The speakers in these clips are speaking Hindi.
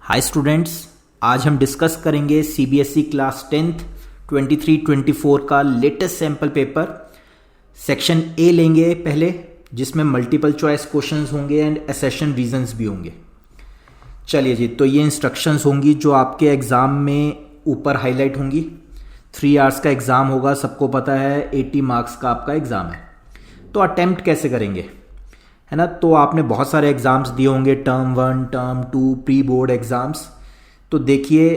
हाय स्टूडेंट्स, आज हम डिस्कस करेंगे सीबीएसई क्लास 10th 23-24 का latest sample paper. Section A लेंगे पहले, जिसमें मल्टीपल चॉइस क्वेश्चंस होंगे एंड असेशन रीजंस भी होंगे। चलिए जी, तो ये इंस्ट्रक्शंस होंगी जो आपके एग्ज़ाम में ऊपर हाईलाइट होंगी। 3 आवर्स का एग्ज़ाम होगा, सबको पता है 80 मार्क्स का आपका एग्ज़ाम है। तो अटेम्प्ट कैसे करेंगे, है ना। तो आपने बहुत सारे एग्ज़ाम्स दिए होंगे, term 1, term 2, pre board exams. तो देखिए,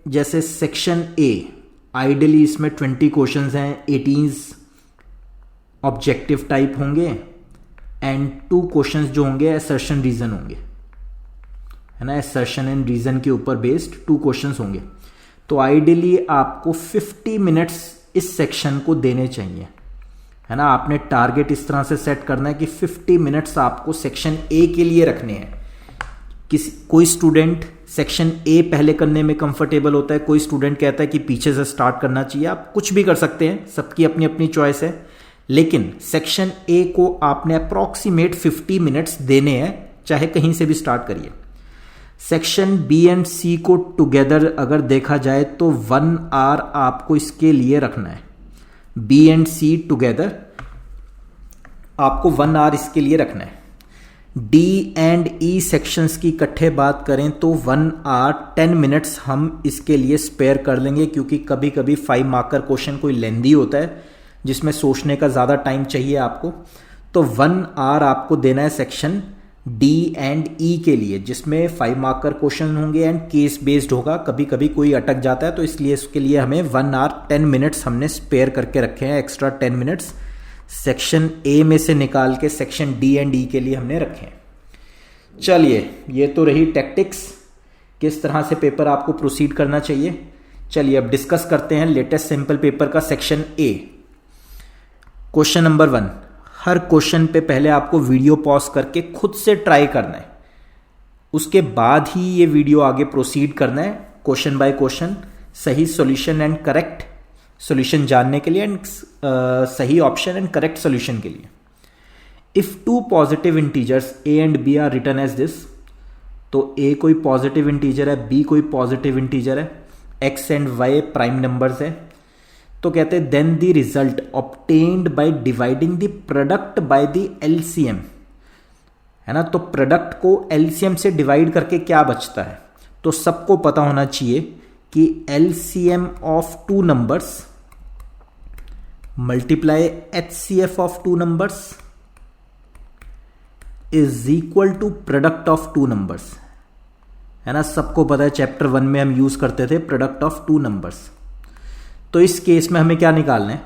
जैसे सेक्शन ए, आइडियली इसमें 20 क्वेश्चंस हैं, 18 ऑब्जेक्टिव टाइप होंगे एंड 2 क्वेश्चंस जो होंगे असर्शन रीजन होंगे, है ना। असर्शन एंड रीजन के ऊपर बेस्ड 2 क्वेश्चंस होंगे। तो आइडियली आपको 50 मिनट्स इस सेक्शन को देने चाहिए, है ना। आपने टारगेट इस तरह से सेट करना है कि 50 मिनट्स आपको सेक्शन ए के लिए रखने हैं। कोई स्टूडेंट सेक्शन ए पहले करने में कंफर्टेबल होता है, कोई स्टूडेंट कहता है कि पीछे से स्टार्ट करना चाहिए। आप कुछ भी कर सकते हैं, सबकी अपनी अपनी चॉइस है। लेकिन सेक्शन ए को आपने अप्रॉक्सीमेट 50 मिनट्स देने हैं, चाहे कहीं से भी स्टार्ट करिए। सेक्शन बी एंड सी को टुगेदर अगर देखा जाए तो 1 आवर आपको इसके लिए रखना है। बी एंड सी टुगेदर आपको 1 आवर इसके लिए रखना है। डी एंड ई सेक्शंस की इकट्ठे बात करें तो 1 आवर 10 मिनट्स हम इसके लिए स्पेयर कर लेंगे, क्योंकि कभी कभी 5 मार्कर क्वेश्चन कोई लेंदी होता है जिसमें सोचने का ज़्यादा टाइम चाहिए आपको। तो 1 आवर आपको देना है सेक्शन डी एंड ई के लिए, जिसमें 5 मार्कर क्वेश्चन होंगे एंड केस बेस्ड होगा। कभी कभी कोई अटक जाता है, तो इसलिए इसके लिए हमें 1 आवर 10 मिनट्स हमने स्पेयर करके रखे हैं। एक्स्ट्रा 10 मिनट्स सेक्शन ए में से निकाल के सेक्शन डी एंड ई के लिए हमने रखे हैं। चलिए, ये तो रही टैक्टिक्स, किस तरह से पेपर आपको प्रोसीड करना चाहिए। चलिए अब डिस्कस करते हैं लेटेस्ट सिंपल पेपर का section A. Question number 1, her question पे पहले आपको वीडियो पॉज करके खुद से ट्राई करना है, उसके बाद ही ये वीडियो आगे प्रोसीड करना है क्वेश्चन बाय क्वेश्चन, सही सॉल्यूशन एंड करेक्ट सॉल्यूशन जानने के लिए एंड सही ऑप्शन एंड करेक्ट सॉल्यूशन के लिए। If 2 positive integers a and b are written as this, तो ए कोई पॉजिटिव इंटीजर है, बी कोई पॉजिटिव इंटीजर है, x and y prime numbers है। तो कहते हैं then the result obtained by dividing the product by the LCM, है ना। तो प्रोडक्ट को एलसीएम से डिवाइड करके क्या बचता है, तो सबको पता होना चाहिए कि LCM of 2 numbers multiply HCF of 2 numbers is equal to product of 2 numbers, है ना। सबको पता है, चैप्टर 1 में हम यूज करते थे प्रोडक्ट ऑफ 2 नंबर्स। तो इस केस में हमें क्या निकालना है,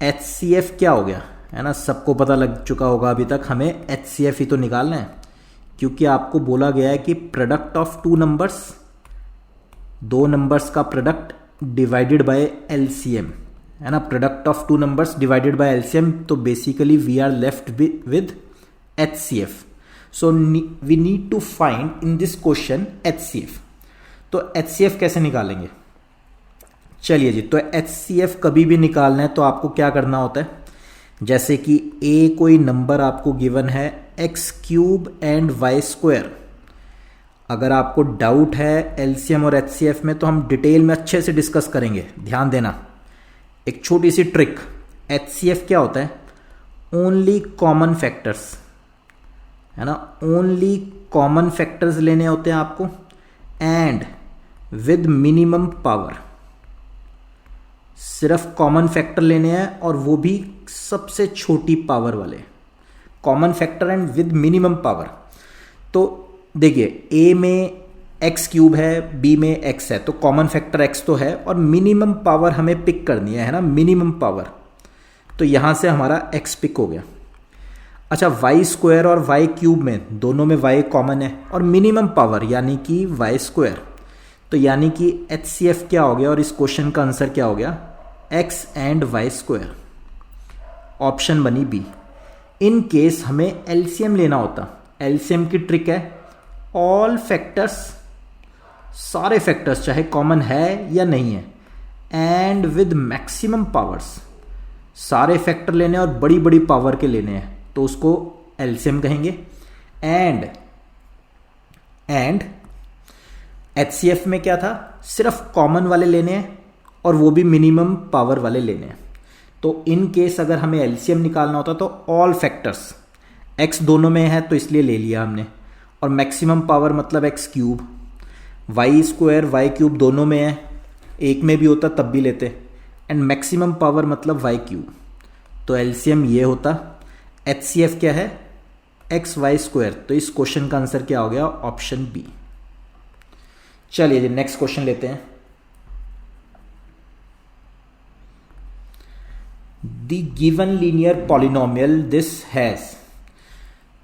एचसीएफ क्या हो गया, है ना। सबको पता लग चुका होगा अभी तक, हमें एचसीएफ ही तो निकालना है, क्योंकि आपको बोला गया है कि प्रोडक्ट ऑफ 2 नंबर्स, 2 नंबर्स का प्रोडक्ट डिवाइडेड बाय एलसीएम, है ना। Product of 2 numbers divided by LCM, तो basically we are left with HCF. So we need to find in this question HCF. तो एचसीएफ कैसे निकालेंगे, चलिए जी। तो एचसीएफ कभी भी निकालना है तो आपको क्या करना होता है, जैसे कि ए कोई नंबर आपको गिवन है x³ एंड y²। अगर आपको डाउट है एलसीएम और एचसीएफ में, तो हम डिटेल में अच्छे से डिस्कस करेंगे, ध्यान देना। एक छोटी सी ट्रिक, एचसीएफ क्या होता है, ओनली कॉमन फैक्टर्स, है ना। ओनली कॉमन फैक्टर्स लेने होते हैं आपको एंड विद मिनिमम पावर। सिर्फ कॉमन फैक्टर लेने हैं, और वो भी सबसे छोटी पावर वाले, common factor and with minimum power. तो देखिए, ए में x³ है, बी में x है, तो कॉमन फैक्टर x तो है, और मिनिमम पावर हमें पिक करनी है ना, मिनिमम पावर। तो यहां से हमारा x पिक हो गया। अच्छा, y² और y³ में दोनों में y कॉमन है, और मिनिमम पावर यानी कि y², तो यानी कि एचसीएफ क्या हो गया, और इस क्वेश्चन का आंसर क्या हो गया, x एंड y²। ऑप्शन बनी बी। इन केस हमें एलसीएम लेना होता, एलसीएम की ट्रिक है ऑल फैक्टर्स, सारे फैक्टर्स चाहे कॉमन है या नहीं है, एंड विद मैक्सिमम पावर्स। सारे फैक्टर लेने और बड़ी बड़ी पावर के लेने हैं, तो उसको एलसीएम कहेंगे। एंड HCF में क्या था, सिर्फ कॉमन वाले लेने हैं और वो भी मिनिमम पावर वाले लेने हैं। तो इन केस अगर हमें एलसीएम निकालना होता तो ऑल फैक्टर्स, x दोनों में है तो इसलिए ले लिया हमने, और मैक्सिमम पावर मतलब x cube, y square y cube दोनों में है, एक में भी होता तब भी लेते, एंड मैक्सिमम पावर मतलब वाई क्यूब। तो एलसीएम ये होता। HCF क्या है, एक्स वाई स्क्वायर। तो इस क्वेश्चन का आंसर क्या हो गया, ऑप्शन बी। चलिए जी नेक्स्ट क्वेश्चन लेते हैं। The given linear polynomial this has,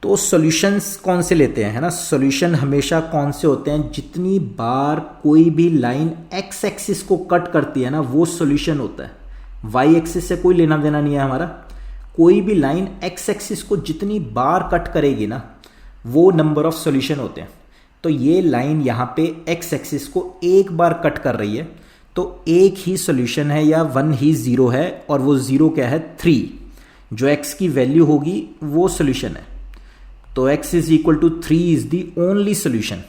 तो सॉल्यूशंस कौन से लेते हैं, है ना। सॉल्यूशन हमेशा कौन से होते हैं, जितनी बार कोई भी लाइन एक्स एक्सिस को कट करती है ना वो सॉल्यूशन होता है। वाई एक्सिस से कोई लेना देना नहीं है हमारा। कोई भी लाइन एक्स एक्सिस को जितनी बार कट करेगी ना वो नंबर ऑफ सॉल्यूशन होते हैं। तो ये लाइन यहाँ पे एक्स एक्सिस को एक बार कट कर रही है तो एक ही सॉल्यूशन है या वन ही जीरो है, और वो जीरो क्या है, 3। जो एक्स की वैल्यू होगी वो सॉल्यूशन है। तो x is equal to 3 is the only solution,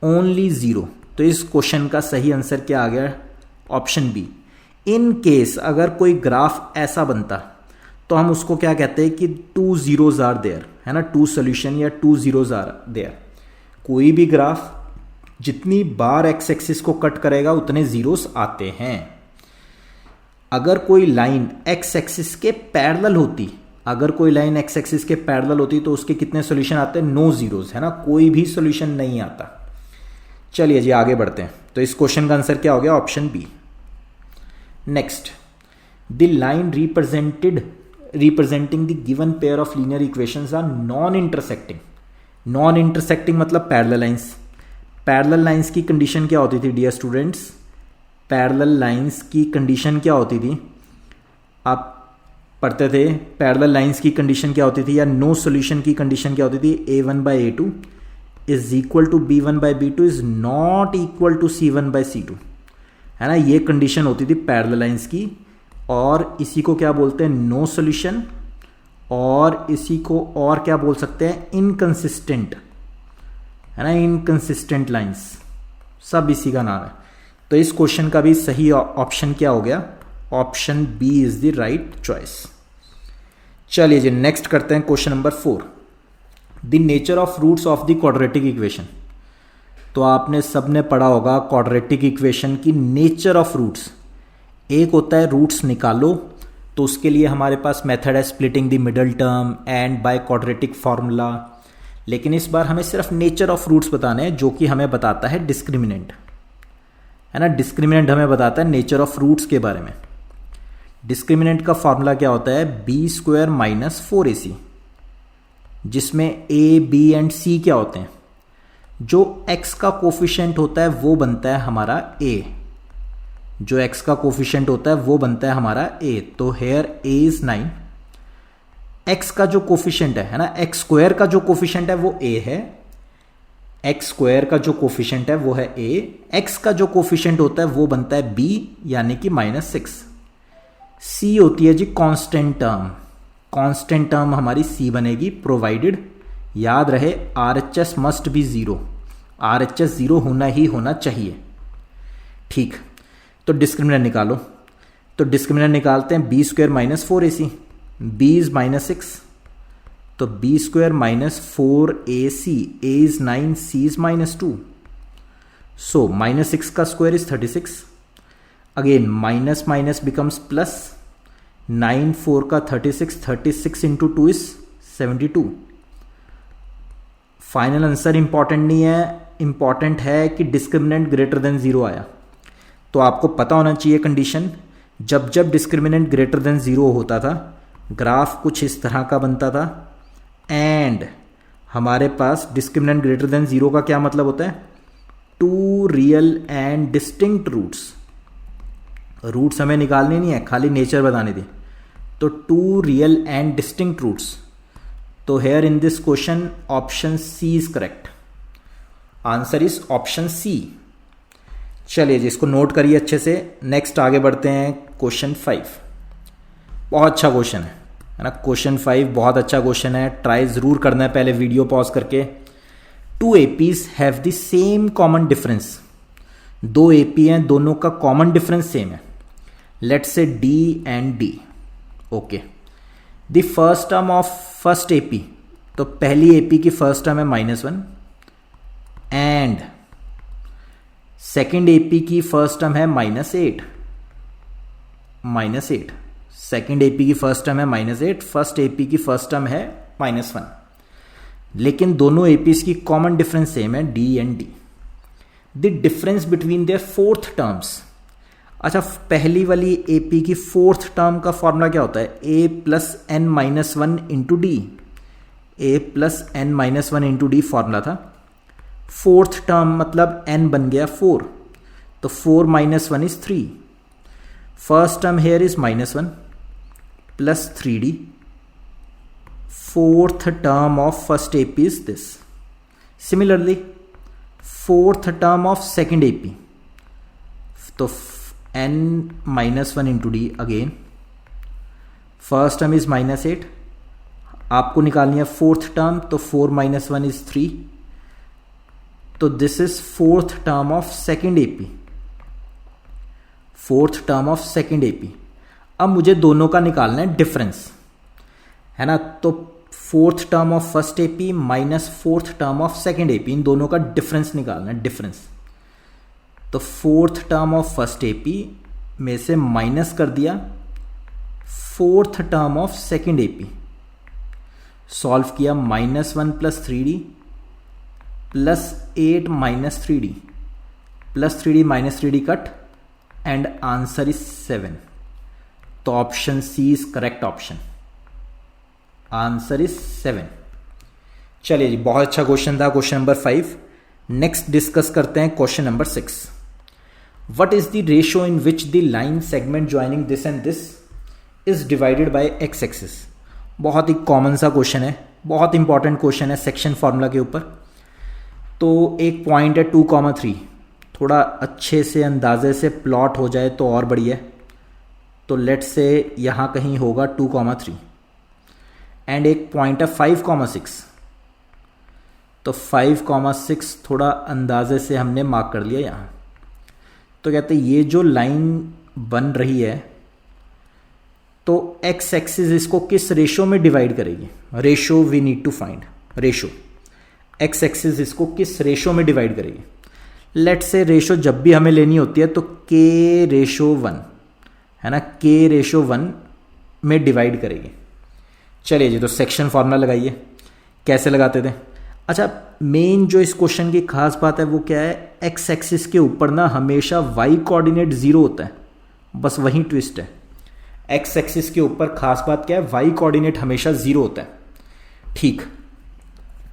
only zero. तो इस क्वेश्चन का सही आंसर क्या आ गया, ऑप्शन बी। इन केस अगर कोई ग्राफ ऐसा बनता तो हम उसको क्या कहते हैं कि 2 zeros आर देयर, है ना, 2 सॉल्यूशन या 2 zeros आर देयर। कोई भी ग्राफ जितनी बार एक्स एक्सिस को कट करेगा उतने जीरोस आते हैं। अगर कोई लाइन एक्स एक्सिस के पैरेलल होती, अगर कोई लाइन एक्स एक्सिस के पैरेलल होती तो उसके कितने सॉल्यूशन आते हैं, नो जीरोस, है ना, कोई भी सॉल्यूशन नहीं आता। चलिए जी आगे बढ़ते हैं। तो इस क्वेश्चन का आंसर क्या हो गया, option B. Next, the line representing the given pair of linear equations are non intersecting. Non intersecting मतलब पैरेलल लाइंस। पैरेलल लाइंस की कंडीशन क्या होती थी डियर स्टूडेंट्स, पैरेलल लाइंस की कंडीशन क्या होती थी, आप पढ़ते थे पैरेलल लाइंस की कंडीशन क्या होती थी, या नो सॉल्यूशन की कंडीशन क्या होती थी, a1/a2 is equal to b1/b2 is not equal to c1/c2, है ना। ये कंडीशन होती थी पैरेलल लाइंस की, और इसी को क्या बोलते हैं, नो सॉल्यूशन, और इसी को और क्या बोल सकते हैं, इनकंसिस्टेंट, है ना, इनकंसिस्टेंट लाइंस, सब इसी का नाम है। तो इस क्वेश्चन का भी सही ऑप्शन क्या हो गया, option B is the right choice. चलिए जी नेक्स्ट करते हैं question number 4, the nature of roots of the quadratic equation. तो आपने सबने पढ़ा होगा क्वाड्रेटिक इक्वेशन की नेचर ऑफ रूट्स। एक होता है रूट्स निकालो, तो उसके लिए हमारे पास मेथड है splitting the middle term and by quadratic formula. लेकिन इस बार हमें सिर्फ नेचर ऑफ रूट्स बताने हैं, जो कि हमें बताता है डिस्क्रिमिनेंट, है ना। डिस्क्रिमिनेंट हमें बताता है नेचर ऑफ रूट्स के बारे में। डिस्क्रिमिनेंट का फॉर्मूला क्या होता है, b² माइनस 4ac, जिसमें a, b एंड c क्या होते हैं, जो x का कोफिशिएंट होता है वो बनता है हमारा a, जो x का कोफिशिएंट होता है वो बनता है हमारा a। तो हेयर a इज 9, x का जो कोफिशिएंट है ना, x² का जो कोफिशिएंट है वो a है, x² का जो कोफिशिएंट है वो है a, x का जो कोफिशिएंट होता है वो बनता है b यानी कि -6। c होती है जी कांस्टेंट टर्म, कांस्टेंट टर्म हमारी c बनेगी, प्रोवाइडेड याद रहे RHS मस्ट बी 0, RHS 0 होना ही होना चाहिए, ठीक। तो डिस्क्रिमिनेंट निकालो, तो डिस्क्रिमिनेंट निकालते हैं b² minus 4ac, b is -6, तो b² minus 4ac, a is 9, c is -2, सो -6 का square is 36, again minus minus becomes plus, 9 4 का 36, 36 into 2 is 72। Final answer important नहीं है, इंपॉर्टेंट है कि डिस्क्रिमिनेंट ग्रेटर देन 0 आया। तो आपको पता होना चाहिए कंडीशन, जब जब डिस्क्रिमिनेंट ग्रेटर देन 0 होता था ग्राफ कुछ इस तरह का बनता था, एंड हमारे पास डिस्क्रिमिनेंट ग्रेटर देन 0 का क्या मतलब होता है, 2 real and distinct roots. Roots हमें निकालने नहीं है, खाली नेचर बताने दी। तो 2 रियल एंड डिस्टिंक्ट रूट्स। तो here in this question option C is correct, answer is option C. चलिए जी इसको नोट करिए अच्छे से। नेक्स्ट आगे बढ़ते हैं, क्वेश्चन 5 बहुत अच्छा क्वेश्चन है ना। क्वेश्चन 5 बहुत अच्छा क्वेश्चन है, ट्राई जरूर करना है पहले वीडियो पॉज करके। 2 APs have the same common difference, दो एपी हैं, दोनों का कॉमन डिफरेंस सेम है, let's say D and D. Okay, the first term of first AP, तो पहली एपी की फर्स्ट टर्म है -1 एंड सेकेंड एपी की फर्स्ट टर्म है -8। सेकेंड एपी की फर्स्ट टर्म है -8, फर्स्ट एपी की फर्स्ट टर्म है -1, लेकिन दोनों एपीज की कॉमन डिफरेंस सेम है D and D. The difference between their fourth terms, अच्छा पहली वाली एपी की फोर्थ टर्म का फॉर्मूला क्या होता है, a plus n minus one into D, a plus n minus one into D formula था। फोर्थ टर्म मतलब n बन गया 4, तो 4 minus 1 is 3। First term here is -1 plus 3d। Fourth term of first AP is this. Similarly fourth term of second AP, तो n minus 1 into D again. First term is -8, आपको निकालनी है फोर्थ टर्म, तो 4 माइनस 1 इज 3, तो this is fourth term of second AP. Fourth term of second AP. अब मुझे दोनों का निकालना है डिफरेंस, है ना, तो fourth term of first AP minus fourth term of second AP, इन दोनों का डिफरेंस निकालना है, डिफरेंस। तो fourth term of first AP में से माइनस कर दिया fourth term of second AP, solve किया -1 plus 3d plus 8 minus 3d plus 3d minus 3d cut and answer is 7। तो option C is correct option, answer is 7। चलिए जी, बहुत अच्छा क्वेश्चन था क्वेश्चन नंबर 5। नेक्स्ट डिस्कस करते हैं question number 6। What is the ratio in which the line segment joining this and this is divided bye x axis. बहुत ही कॉमन सा क्वेश्चन है, बहुत इंपॉर्टेंट क्वेश्चन है सेक्शन फॉर्मूला के ऊपर। तो एक पॉइंट है 2,3, थोड़ा अच्छे से अंदाजे से प्लॉट हो जाए तो और बढ़िया है। तो लेट्स से यहाँ कहीं होगा 2,3 एंड एक पॉइंट है 5,6, तो 5,6 थोड़ा अंदाजे से हमने मार्क कर लिया यहाँ। तो कहते हैं ये जो लाइन बन रही है तो एक्स एक्सिस इसको किस रेशो में डिवाइड करेगी, ratio we need to find, ratio x axis इसको किस रेशो में डिवाइड करेगी। लेट से रेशो जब भी हमें लेनी होती है तो k/1 है ना, k/1 में डिवाइड करेगी। चलिए जी, तो सेक्शन फॉर्मूला लगाइए, कैसे लगाते थे। अच्छा, मेन जो इस क्वेश्चन की खास बात है वो क्या है, एक्स एक्सिस के ऊपर ना हमेशा वाई कोऑर्डिनेट 0 होता है, बस वही ट्विस्ट है। एक्स एक्सिस के ऊपर खास बात क्या है, वाई कोऑर्डिनेट हमेशा 0 होता है। ठीक,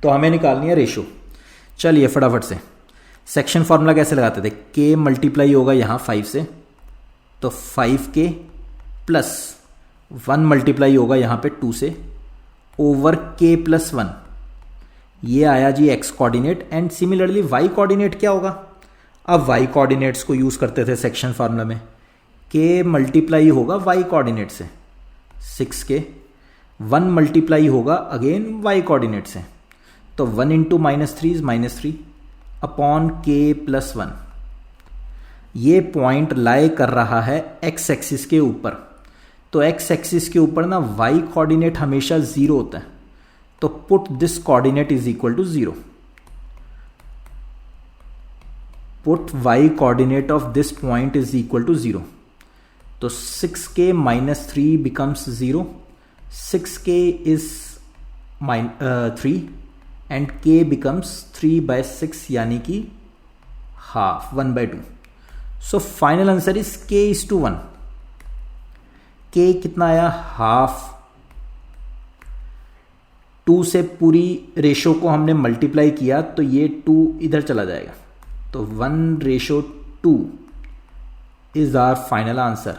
तो हमें निकालनी है रेशो। चलिए फटाफट से सेक्शन फॉर्मूला कैसे लगाते थे, k मल्टीप्लाई होगा यहाँ 5 से, तो 5k प्लस 1 मल्टीप्लाई होगा यहाँ पे 2 से ओवर k प्लस 1, ये आया जी x coordinate. And similarly y coordinate क्या होगा, अब y कोऑर्डिनेट्स को यूज करते थे सेक्शन फार्मूला में, k मल्टीप्लाई होगा y कोऑर्डिनेट से 6k, 1 मल्टीप्लाई होगा अगेन y कोऑर्डिनेट से, तो 1 into -3 is -3 upon k plus 1। ये पॉइंट लाई कर रहा है x एक्सिस के ऊपर, तो x एक्सिस के ऊपर ना y कोऑर्डिनेट हमेशा 0 होता है, तो put this coordinate is equal to 0। Put y coordinate of this point is equal to 0, तो 6k minus 3 becomes 0, 6k is 3 and k becomes 3/6 यानी कि half 1/2। So final answer is k is to 1। k कितना आया, हाफ। 2 से पूरी रेशो को हमने मल्टीप्लाई किया तो ये 2 इधर चला जाएगा, तो 1/2 is our final answer.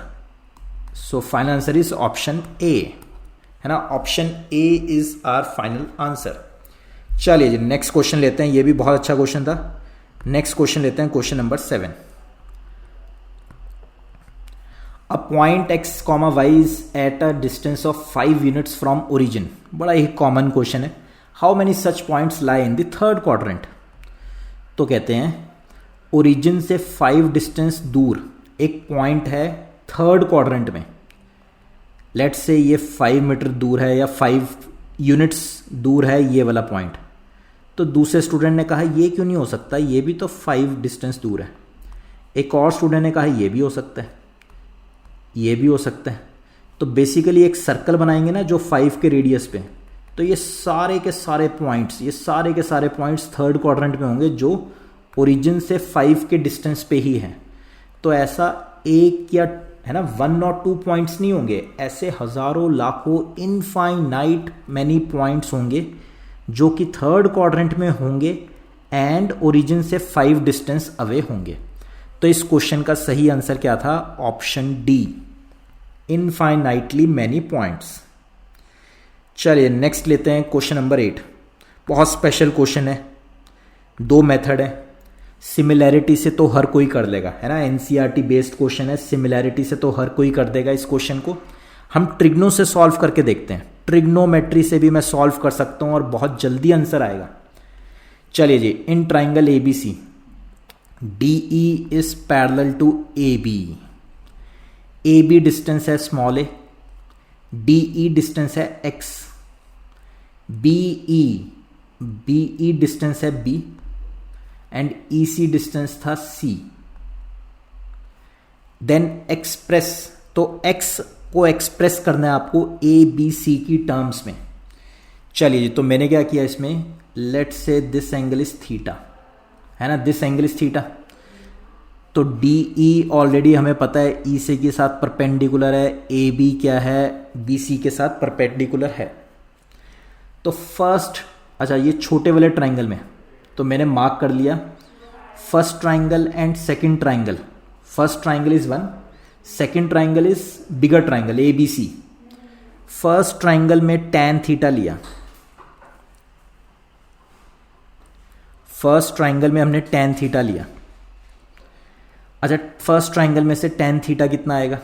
So final answer is option A, है ना, option A is our final answer. चलिए जी, नेक्स्ट क्वेश्चन लेते हैं, ये भी बहुत अच्छा क्वेश्चन था। नेक्स्ट क्वेश्चन लेते हैं, question number 7। A point x, y is at a distance of 5 units from origin. बड़ा ही कॉमन क्वेश्चन है। How many such points lie in the third quadrant. तो कहते हैं ओरिजिन से 5 डिस्टेंस दूर एक पॉइंट है थर्ड क्वाड्रेंट में, लेट्स से ये 5 मीटर दूर है या 5 यूनिट्स दूर है ये वाला पॉइंट, तो दूसरे स्टूडेंट ने कहा ये क्यों नहीं हो सकता, ये भी तो 5 डिस्टेंस दूर है। एक और स्टूडेंट ने कहा ये भी हो सकता है, ये भी हो सकता है। तो बेसिकली एक सर्कल बनाएंगे ना जो 5 के रेडियस पे, तो ये सारे के सारे पॉइंट्स, ये सारे के सारे पॉइंट्स थर्ड क्वाड्रेंट में होंगे जो ओरिजिन से 5 के डिस्टेंस पे ही है। तो ऐसा एक या है ना 1 और 2 पॉइंट्स नहीं होंगे, ऐसे हजारों लाखों इनफाइनाइट मैनी पॉइंट्स होंगे जो कि थर्ड क्वाड्रेंट में होंगे एंड ओरिजिन से 5 डिस्टेंस अवे होंगे। तो इस क्वेश्चन का सही आंसर क्या था? Option D, infinitely many points. चलिए नेक्स्ट लेते हैं क्वेश्चन नंबर 8। बहुत स्पेशल क्वेश्चन है, 2 मेथड है। सिमिलैरिटी से तो हर कोई कर लेगा, है ना, एनसीईआरटी बेस्ड क्वेश्चन है, सिमिलैरिटी से तो हर कोई कर देगा। इस क्वेश्चन को हम ट्रिग्नो से सॉल्व करके देखते हैं। ट्रिग्नोमेट्री से भी मैं सॉल्व कर सकता हूं और बहुत जल्दी आंसर आएगा। चलिए जी, in triangle ABC DE is parallel to AB। AB distance है स्मॉल a, DE डिस्टेंस है x, BE डिस्टेंस है B एंड EC डिस्टेंस था C। देन एक्सप्रेस, तो x को एक्सप्रेस करना है आपको ABC की टर्म्स में। चलिए जी, तो मैंने क्या किया इसमें, let's say this angle is theta, है ना, दिस एंगल इज थीटा। तो DE ऑलरेडी हमें पता है EC के साथ परपेंडिकुलर है, AB क्या है, BC के साथ परपेंडिकुलर है। तो फर्स्ट, अच्छा ये छोटे वाले ट्राइंगल में तो मैंने मार्क कर लिया first triangle and second triangle. First triangle is 1, second triangle is bigger triangle ABC। First triangle में tan थीटा लिया, फर्स्ट ट्राइंगल में हमने tan थीटा लिया। अच्छा, फर्स्ट ट्राइंगल में से tan थीटा कितना आएगा?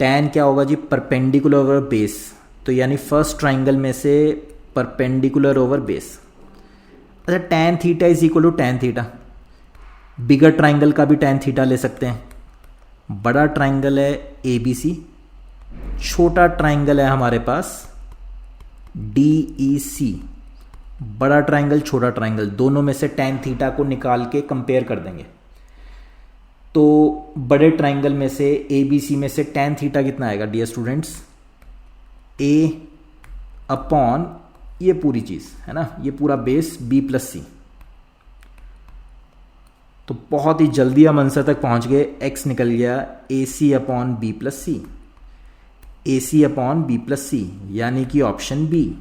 tan क्या होगा जी? परपेंडिकुलर ओवर बेस, तो यानी फर्स्ट ट्राइंगल में से परपेंडिकुलर ओवर बेस। अच्छा, tan theta is equal to tan theta. Bigger triangle का भी tan थीटा ले सकते हैं। बड़ा ट्राइंगल है ABC, छोटा ट्राइंगल है हमारे पास DEC। बड़ा ट्राइंगल छोटा ट्राइंगल, दोनों में से tan थीटा को निकाल के कंपेयर कर देंगे। तो बड़े ट्राइंगल में से ABC में से tan थीटा कितना आएगा डियर स्टूडेंट्स? A अपॉन ये पूरी चीज, है ना, ये पूरा बेस B+C। तो बहुत ही जल्दी हम आंसर तक पहुंच गए। x निकल गया AC upon B+C, AC upon B+C, यानी कि ऑप्शन बी।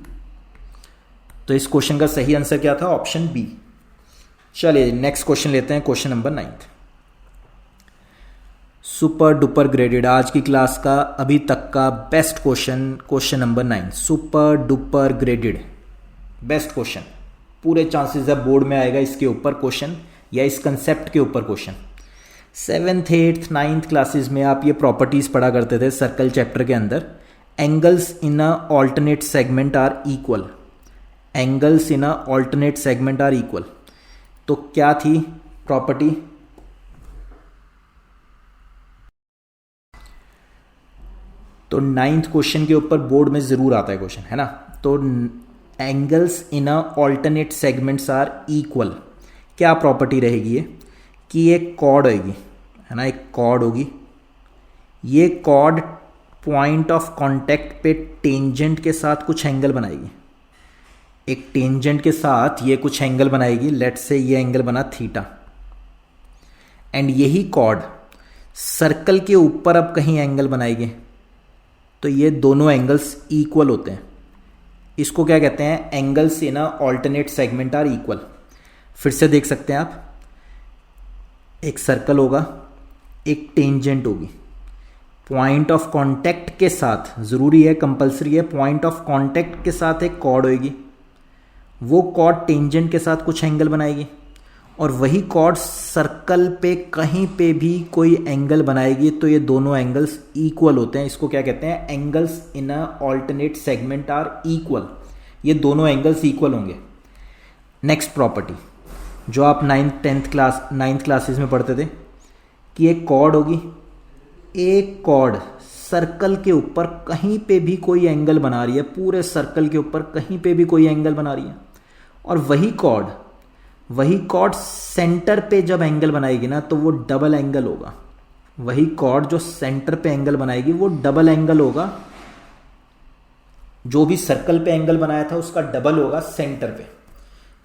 तो इस क्वेश्चन का सही आंसर क्या था? Option B. चलिए नेक्स्ट क्वेश्चन लेते हैं, question number 9। Super duper graded, आज की क्लास का अभी तक का best question, question number 9, super duper graded, best question. पूरे चांसेस है बोर्ड में आएगा इसके ऊपर क्वेश्चन या इस कंसेप्ट के ऊपर question. 7th 8th 9th classes में आप ये प्रॉपर्टीज पढ़ा करते थे सर्कल चैप्टर के अंदर। Angles in a alternate segment are equal, angles in a alternate segment are equal. तो क्या थी प्रॉपर्टी? तो 9th क्वेश्चन के ऊपर बोर्ड में जरूर आता है क्वेश्चन, है ना। तो angles in a alternate segments are equal, क्या प्रॉपर्टी रहेगी ये कि एक कॉर्ड होगी, है ना, एक कॉर्ड होगी। ये कॉर्ड पॉइंट ऑफ कांटेक्ट पे टेंजेंट के साथ कुछ एंगल बनाएगी, एक टेंजेंट के साथ ये कुछ एंगल बनाएगी। लेट्स से ये एंगल बना थीटा, एंड यही कॉर्ड सर्कल के ऊपर अब कहीं एंगल बनाएगी, तो ये दोनों एंगल्स इक्वल होते हैं। इसको क्या कहते हैं? Angles in a alternate segment are equal. फिर से देख सकते हैं आप, एक सर्कल होगा, एक टेंजेंट होगी, पॉइंट ऑफ कांटेक्ट के साथ, जरूरी है, कंपलसरी है, पॉइंट ऑफ कांटेक्ट के साथ एक कॉर्ड होगी, वो कॉर्ड टेंजेंट के साथ कुछ एंगल बनाएगी, और वही कॉर्ड सर्कल पे कहीं पे भी कोई एंगल बनाएगी, तो ये दोनों एंगल्स इक्वल होते हैं। इसको क्या कहते हैं? Angles in a alternate segment are equal, ये दोनों एंगल्स इक्वल होंगे। नेक्स्ट प्रॉपर्टी, जो आप नाइन्थ क्लासेस में पढ़ते थे कि एक कॉर्ड होगी, एक कॉर्ड सर्कल के ऊपर कहीं पे भी कोई एंगल बना रही है, पूरे सर्कल के ऊपर कहीं पे भी कोई एंगल बना रही है, और वही कॉर्ड सेंटर पे जब एंगल बनाएगी ना तो वो डबल एंगल होगा। वही कॉर्ड जो सेंटर पे एंगल बनाएगी वो डबल एंगल होगा, जो भी सर्कल पे एंगल बनाया था उसका डबल होगा सेंटर पे।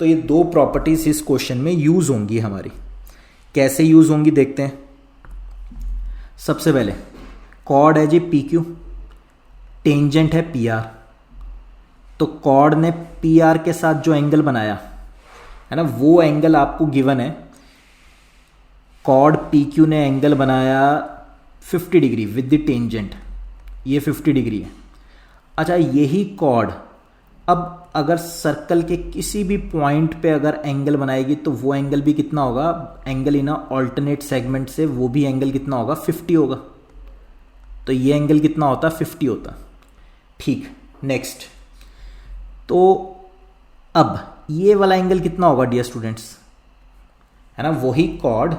तो ये दो प्रॉपर्टीज इस क्वेश्चन में यूज होंगी हमारी। कैसे यूज होंगी देखते हैं। सबसे पहले कॉर्ड है जी पी क्यू, टेंजेंट है पी आर। तो कॉर्ड ने पी आर के साथ जो एंगल बनाया है ना, वो एंगल आपको गिवन है। कॉर्ड पी क्यू ने एंगल बनाया 50 डिग्री विद द टेंजेंट, ये 50 डिग्री है। अच्छा, यही कॉर्ड अब अगर सर्कल के किसी भी पॉइंट पे अगर एंगल बनाएगी तो वो एंगल भी कितना होगा, एंगल इन ऑल्टरनेट सेगमेंट से, वो भी एंगल कितना होगा, 50 होगा। तो ये एंगल कितना होता, 50 होता। ठीक, नेक्स्ट। तो अब ये वाला एंगल कितना होगा डियर स्टूडेंट्स, है ना, वही कॉर्ड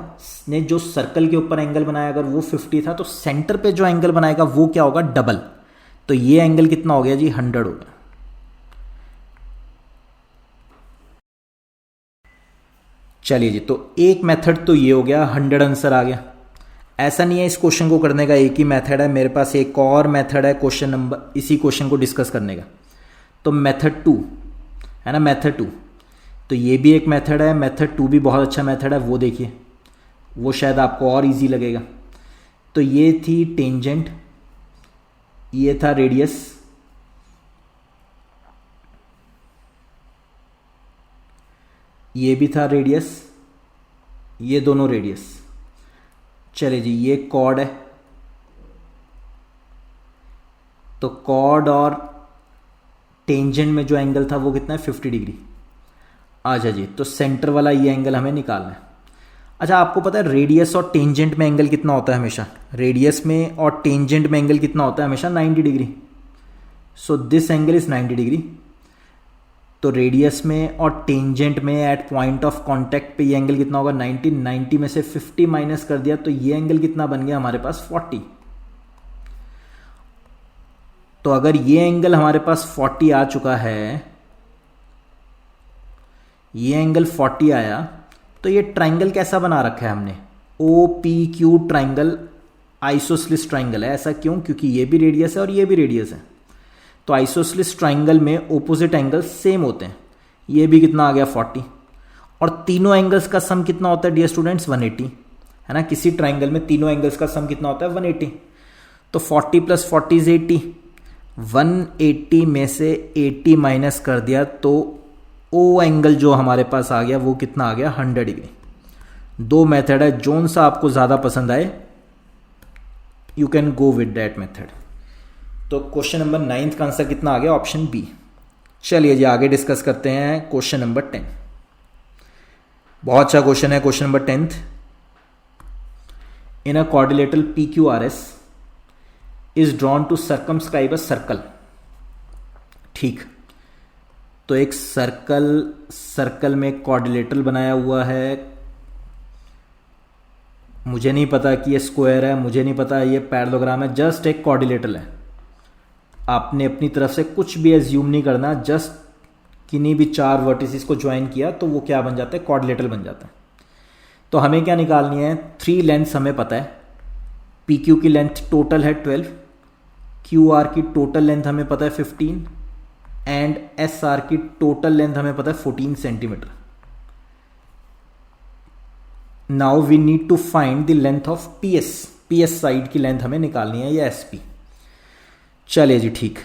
ने जो सर्कल के ऊपर एंगल बनाया अगर वो 50 था तो सेंटर पे जो एंगल बनाएगा वो क्या होगा, डबल। तो ये एंगल कितना हो गया जी, 100 हो गया। चलिए जी, तो एक मेथड तो ये हो गया, 100 आंसर आ गया। ऐसा नहीं है इस क्वेश्चन को करने का एक ही मेथड है, मेरे पास एक और मेथड है क्वेश्चन नंबर, इसी क्वेश्चन को डिस्कस करने का। तो मेथड 2 है ना, मेथड 2, तो ये भी एक मेथड है। मेथड 2 भी बहुत अच्छा मेथड है, वो देखिए, वो शायद आपको और इजी लगेगा। तो ये थी टेंजेंट, ये था रेडियस, ये भी था रेडियस, ये दोनों रेडियस। चले जी, ये कॉर्ड है, तो कॉर्ड और टेंजेंट में जो एंगल था वो कितना है, 50 डिग्री। अच्छा जी, तो सेंटर वाला ये एंगल हमें निकालना है। अच्छा, आपको पता है रेडियस और टेंजेंट में एंगल कितना होता है हमेशा, रेडियस में और टेंजेंट में एंगल कितना होता है हमेशा, 90 degree. So this angle is 90 degree. तो रेडियस में और टेंजेंट में एट पॉइंट ऑफ कांटेक्ट पे ये एंगल कितना होगा, 90। 90 में से 50 माइनस कर दिया तो ये एंगल कितना बन गया हमारे पास, 40। तो अगर ये एंगल हमारे पास 40 आ चुका है, ये एंगल 40 आया, तो ये ट्राइंगल कैसा बना रखा है हमने, O P Q triangle, isosceles triangle है। ऐसा क्यों, क्योंकि ये भी रेडियस है और ये भी रेडियस है। तो आइसोसेलेस ट्राइंगल में ओपोजिट एंगल सेम होते हैं। ये भी कितना आ गया, 40। और तीनों एंगल्स का सम कितना होता है डियर स्टूडेंट्स, 180, है ना। किसी ट्राइंगल में तीनों एंगल्स का सम कितना होता है, 180। तो 40 + 40 इज 80। 180 में से 80 माइनस कर दिया तो ओ एंगल जो हमारे पास आ गया वो कितना आ गया, 100 डिग्री। दो मेथड है, जोन सा आपको ज़्यादा पसंद आए you can go with that method. तो क्वेश्चन नंबर 9 का आंसर कितना आ गया, ऑप्शन बी। चलिए जी, आगे डिस्कस करते हैं क्वेश्चन नंबर 10। बहुत अच्छा क्वेश्चन है question number 10। In a quadrilateral PQRS is drawn to circumscribe a circle. ठीक, तो एक सर्कल में क्वाड्रिलेटरल बनाया हुआ है। मुझे नहीं पता कि ये स्क्वायर है, मुझे नहीं पता ये पैरेललोग्राम है, जस्ट एक क्वाड्रिलेटरल है। आपने अपनी तरफ से कुछ भी एज्यूम नहीं करना, जस्ट किन्हीं भी 4 वर्टिसेस को ज्वाइन किया तो वो क्या बन जाता है, क्वाड्रिलेटरल बन जाता है। तो हमें क्या निकालनी है, 3 लेंथ्स हमें पता है। PQ की लेंथ टोटल है 12, QR की टोटल लेंथ हमें पता है 15 एंड SR की टोटल लेंथ हमें पता है 14 centimetre. Now we need to find the length of PS side की लेंथ हमें निकालनी है, या SP। चलिए जी, ठीक,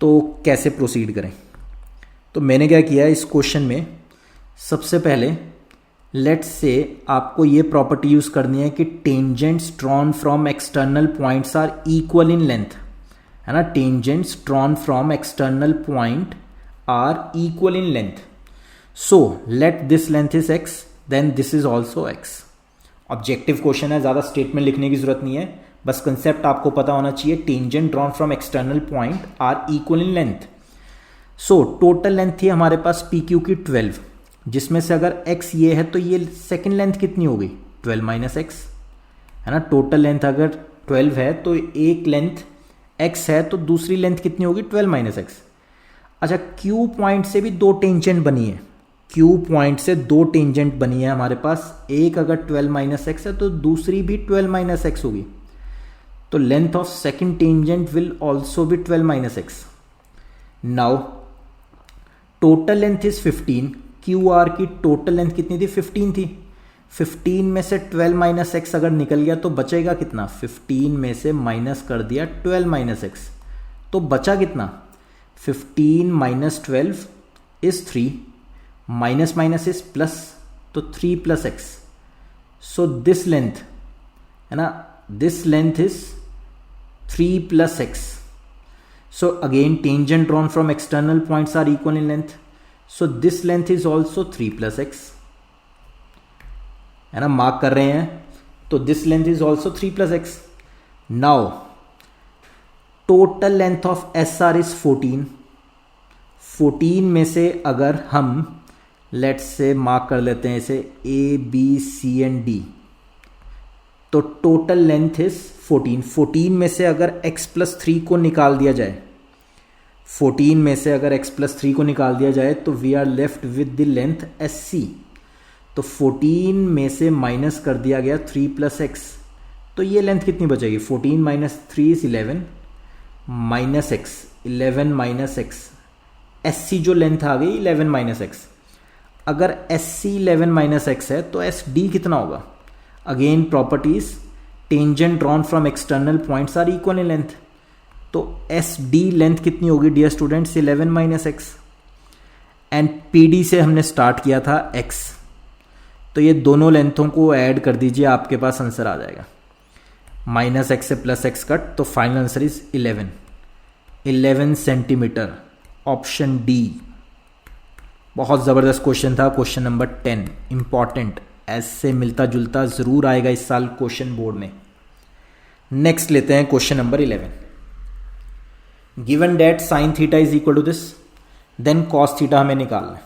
तो कैसे प्रोसीड करें। तो मैंने क्या किया इस क्वेश्चन में, सबसे पहले लेट्स से आपको ये प्रॉपर्टी यूज करनी है कि tangents drawn from external points are equal in length, है ना। Tangents drawn from external point are equal in length. So let this length is x, then this is also x। Objective question है, ज़्यादा स्टेटमेंट लिखने की जरूरत नहीं है, बस कंसेप्ट आपको पता होना चाहिए। Tangent drawn from external point are equal in length. So total length थी हमारे पास PQ की 12, जिसमें से अगर x ये है तो ये सेकेंड लेंथ कितनी हो गई 12 माइनस एक्स, है ना। टोटल लेंथ अगर 12 है तो एक लेंथ x है तो दूसरी लेंथ कितनी होगी 12 माइनस एक्स। अच्छा, Q पॉइंट से भी दो टेंजेंट बनी है, Q पॉइंट से दो टेंजेंट बनी है हमारे पास, एक अगर 12 माइनस एक्स है तो दूसरी भी 12 माइनस एक्स होगी, तो length of second tangent will also be 12 minus x. Now total length is 15, QR की टोटल लेंथ कितनी थी 15 थी, 15 में से 12 माइनस एक्स अगर निकल गया तो बचेगा कितना, 15 में से माइनस कर दिया 12 माइनस एक्स, तो बचा कितना 15 minus 12 is 3, minus minus is plus, तो 3 plus x. So this length है ना, this length is 3 plus x. So again tangent drawn from external points are equal in length, so this length is also 3 plus x, है ना, मार्क कर रहे हैं, तो this length is also 3 plus x. Now total length of SR is 14, 14 में से अगर हम लेट्स से मार्क कर लेते हैं इसे A B C and D, तो टोटल लेंथ इज 14, 14 में से अगर x प्लस 3 को निकाल दिया जाए, 14 में से अगर x प्लस 3 को निकाल दिया जाए तो we are left with the length SC, तो 14 में से माइनस कर दिया गया 3 प्लस एक्स, तो ये लेंथ कितनी बचेगी 14 minus 3 is 11 minus x, 11 minus x, SC जो लेंथ आ गई 11 माइनस एक्स। अगर SC 11 माइनस एक्स है तो SD कितना होगा, again properties tangent drawn from external points are equal in length, तो SD लेंथ कितनी होगी dear students 11 minus x, and PD से हमने स्टार्ट किया था x, तो ये दोनों लेंथों को ऐड कर दीजिए, आपके पास आंसर आ जाएगा, माइनस एक्स से प्लस एक्स कट, तो final answer is 11 centimetre, option D. बहुत ज़बरदस्त क्वेश्चन था, क्वेश्चन नंबर 10 इंपॉर्टेंट, ऐसे मिलता जुलता ज़रूर आएगा इस साल क्वेश्चन बोर्ड में। नेक्स्ट लेते हैं question number 11। Given that sine theta is equal to this then cos theta हमें निकालना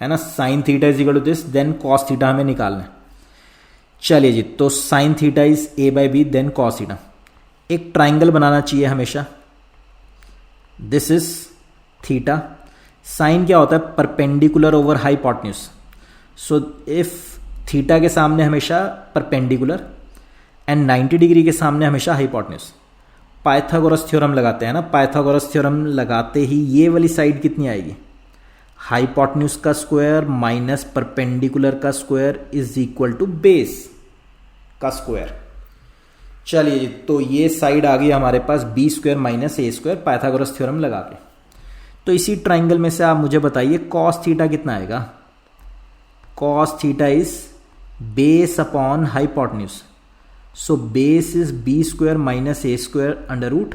है ना, sine theta is equal to this then cos theta हमें निकालना है। चलिए जी, तो sine theta is A by b then cos theta. एक ट्राइंगल बनाना चाहिए हमेशा, दिस इज थीटा, साइन क्या होता है perpendicular over hypotenuse, so if theta के सामने हमेशा परपेंडिकुलर एंड 90 डिग्री के सामने हमेशा हाइपोटेन्यूज। पाइथागोरस थ्योरम लगाते हैं ना, पाइथागोरस थ्योरम लगाते ही ये वाली साइड कितनी आएगी, हाइपोटेन्यूज का स्क्वायर माइनस परपेंडिकुलर का square is equal to base का स्क्वायर। चलिए, तो ये साइड आ गई हमारे पास b square minus a square, Pythagoras theorem लगा के। तो इसी ट्राइंगल में से आप मुझे बताइए कॉस थीटा कितना आएगा, cos theta is base upon hypotenuse, so base is b square minus a square under root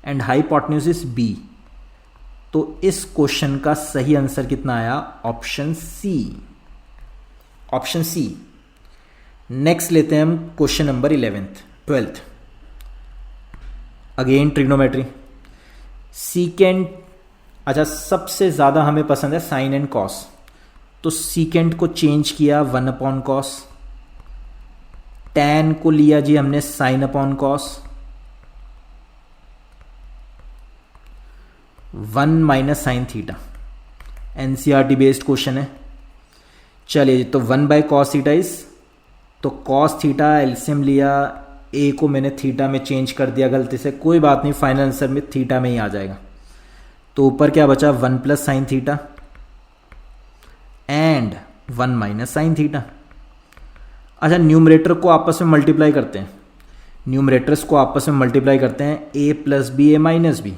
and hypotenuse is b. तो इस क्वेश्चन का सही आंसर कितना आया, option c, option c. Next लेते हैं हम question number 12th, again trigonometry, secant. अच्छा, सबसे ज़्यादा हमें पसंद है साइन एंड कॉस, तो सीकेंट को चेंज किया 1 अपॉन कॉस, टैन को लिया जी हमने sine upon cos, 1 minus sine theta, NCERT based question है। चलिए, तो 1 बाय कॉस थीटा इज, तो कॉस थीटा एलसीएम लिया, ए को मैंने थीटा में चेंज कर दिया गलती से, कोई बात नहीं, फाइनल आंसर में थीटा में ही आ जाएगा। तो ऊपर क्या बचा 1 plus sine theta and 1 minus sine theta. अच्छा, न्यूमरेटर को आपस में मल्टीप्लाई करते हैं, न्यूमरेटर्स को आपस में मल्टीप्लाई करते हैं, A plus B A minus B,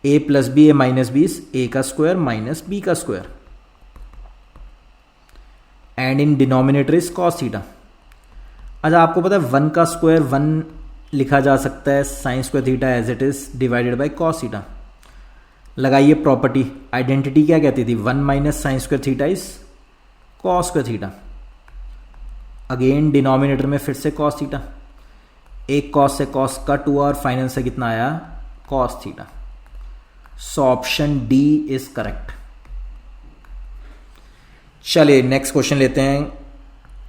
A plus B A minus B is A का स्क्वायर माइनस बी का square, and in denominator is cos theta. अच्छा, आपको पता है 1 का स्क्वायर 1 लिखा जा सकता है sine square theta as it is divided by cos theta. लगाइए प्रॉपर्टी, आइडेंटिटी क्या कहती थी, 1 minus sine square theta is cos square theta. Again denominator में फिर से कॉस थीटा, एक कॉस से कॉस कट हुआ और फाइनल से कितना आया cos theta. So option d is correct. चलिए नेक्स्ट क्वेश्चन लेते हैं,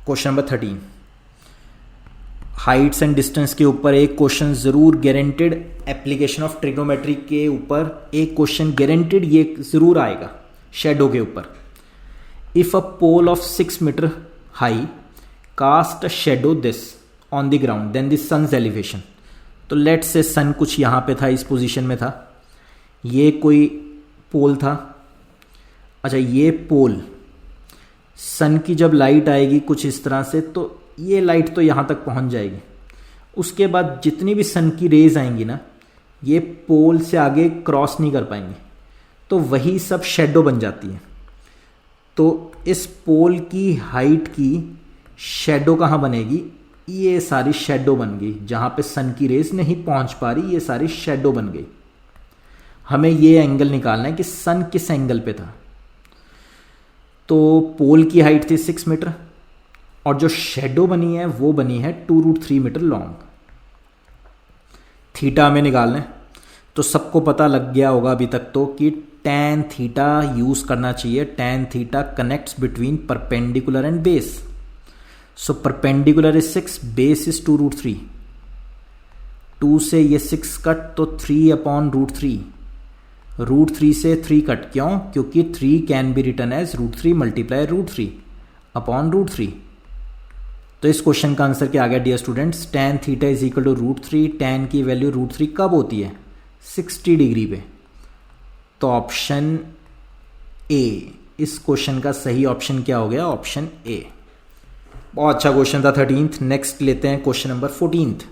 question number 13। Heights and distance के ऊपर एक क्वेश्चन जरूर गारंटेड, एप्लीकेशन ऑफ ट्रिग्नोमेट्री के ऊपर एक क्वेश्चन गारंटेड ये जरूर आएगा, शेडो के ऊपर। If a pole of 6 metre high cast a shadow this on the ground then the sun's elevation. तो लेट से सन कुछ यहाँ पे था, इस पोजीशन में था, ये कोई पोल था। अच्छा, ये पोल सन की जब लाइट आएगी कुछ इस तरह से, तो ये लाइट तो यहाँ तक पहुँच जाएगी। उसके बाद जितनी भी सन की रेज आएंगी ना, ये पोल से आगे क्रॉस नहीं कर पाएंगे, तो वही सब शेडो बन जाती है। तो इस पोल की हाइट की शेडो कहाँ बनेगी? ये सारी शेडो बन गई, जहाँ पे सन की रेज नहीं पहुँच पा रही, ये सारी शेडो बन गई। हमें ये एंगल निकालना है कि सन किस एंगल पे था। तो पोल की हाइट थी 6 मीटर और जो शेडो बनी है वो बनी है 2√3 मीटर लॉन्ग। थीटा हमें निकालना है, तो सबको पता लग गया होगा अभी तक तो कि tan थीटा यूज करना चाहिए। tan theta connects between perpendicular and base. So perpendicular is 6, base is 2√3। 2 से ये 6 कट, तो 3/√3। √3 से 3 कट, क्यों? क्योंकि 3 can be written as √3 multiply √3 upon √3। तो इस क्वेश्चन का आंसर क्या आ गया dear students? tan theta is equal to √3। tan की वैल्यू √3 कब होती है? 60 डिग्री पे। तो ऑप्शन ए, इस क्वेश्चन का सही ऑप्शन क्या हो गया? Option a. बहुत अच्छा क्वेश्चन था 13th। नेक्स्ट लेते हैं question number 14th।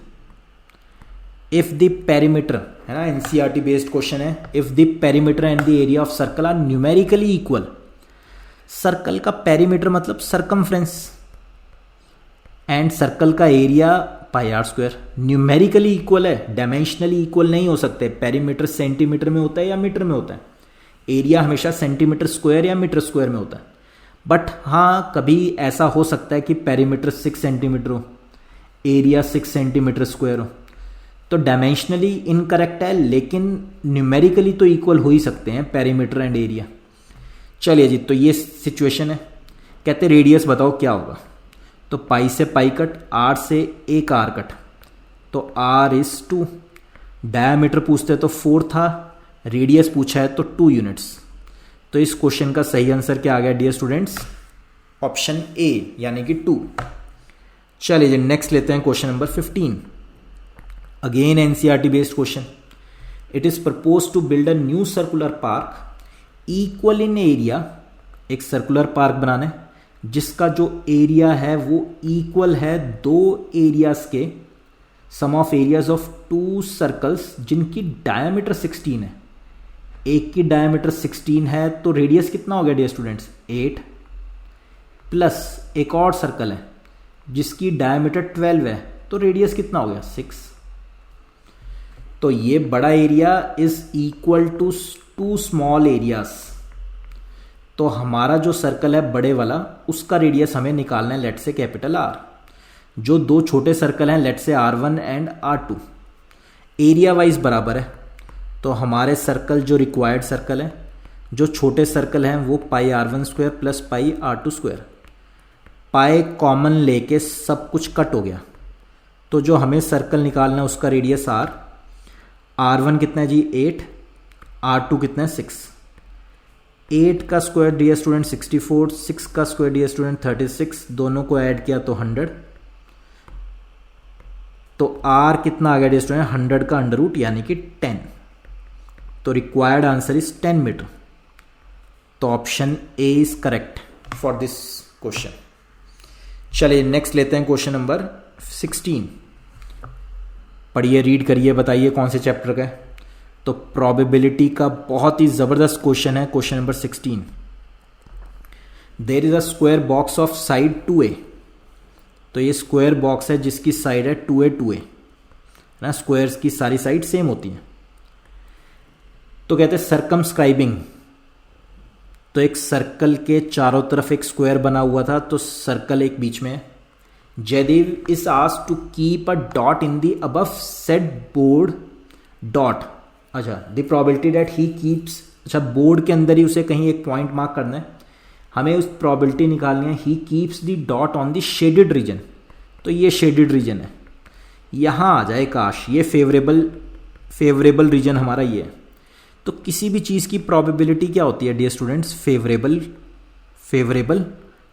If the perimeter, है ना, एनसीईआरटी बेस्ड क्वेश्चन है। If the perimeter and the area of circle are numerically equal. Circle का पेरीमीटर मतलब सरकमफ्रेंस, एंड सर्कल का एरिया πr²। न्यूमेरिकली इक्वल है, डायमेंशनली इक्वल नहीं हो सकते। पेरीमीटर सेंटीमीटर में होता है या मीटर में होता है, एरिया हमेशा सेंटीमीटर स्क्वायर या मीटर स्क्वायर में होता है। बट हाँ, कभी ऐसा हो सकता है कि पेरीमीटर 6 सेंटीमीटर हो, एरिया 6 सेंटीमीटर स्क्वायर हो, तो डायमेंशनली इनकरेक्ट है, लेकिन न्यूमेरिकली तो इक्वल हो ही सकते हैं पेरीमीटर एंड एरिया। चलिए जी, तो ये सिचुएशन है। कहते रेडियस बताओ क्या होगा। तो पाई से पाई कट, आर से एक आर कट, तो आर इज 2। डायमीटर पूछते तो 4 था, रेडियस पूछा है तो 2 यूनिट्स। तो इस क्वेश्चन का सही आंसर क्या आ गया डियर स्टूडेंट्स? ऑप्शन ए, यानी कि 2। चलिए जी, नेक्स्ट लेते हैं question number 15। Again NCERT based question. It is propose to build a new circular park equal in area. एक सर्कुलर पार्क बनाना है जिसका जो एरिया है वो इक्वल है 2 एरियाज के, सम ऑफ एरियाज ऑफ 2 सर्कल्स जिनकी डायमीटर 16 है। एक की डायमीटर 16 है, तो रेडियस कितना हो गया डियर स्टूडेंट्स? 8, प्लस एक और सर्कल है जिसकी डायमीटर 12 है, तो रेडियस कितना हो गया? 6। तो ये बड़ा area is equal to 2 small areas. तो हमारा जो सर्कल है बड़े वाला, उसका रेडियस हमें निकालना है, लेट से कैपिटल आर। जो 2 छोटे सर्कल हैं, लेट से R1 and R2, area wise बराबर है। तो हमारे सर्कल जो रिक्वायर्ड सर्कल है, जो छोटे सर्कल हैं, वो πr1² plus πr2²। Pi common लेके सब कुछ कट हो गया। तो जो हमें सर्कल निकालना है उसका रेडियस R। R1 कितना है जी? 8। R2 कितना है? 6। 8 का स्क्वायर डियर स्टूडेंट 64, 6 का स्क्वायर डियर स्टूडेंट 36, दोनों को ऐड किया तो 100। तो R कितना आ गया डियर स्टूडेंट? 100 का अंडर रूट यानी कि 10। तो रिक्वायर्ड आंसर इज 10 मीटर। तो option A is correct for this question. चलिए नेक्स्ट लेते हैं क्वेश्चन नंबर 16। पढ़िए, रीड करिए, बताइए कौन से चैप्टर का है। तो प्रोबेबिलिटी का बहुत ही जबरदस्त क्वेश्चन है, question number 16। There is a square box of side 2a। तो ये स्क्वायर बॉक्स है जिसकी साइड है 2a 2a ना, स्क्वायर्स की सारी साइड सेम होती है। तो कहते हैं सर्कमस्क्राइबिंग। तो एक सर्कल के चारों तरफ एक स्क्वायर बना हुआ था, तो सर्कल एक बीच में है। Jaidev is asked to keep a dot in the above said board dot. अच्छा, the probability that he keeps, अच्छा बोर्ड के अंदर ही उसे कहीं एक पॉइंट मार्क करना है। हमें उस प्रोबेबिलिटी निकालनी है he keeps the dot on the shaded region, तो ये शेडेड रीजन है, यहाँ आ जाए काश, ये फेवरेबल रीजन हमारा ये है। तो किसी भी चीज़ की प्रोबेबिलिटी क्या होती है डियर स्टूडेंट्स, फेवरेबल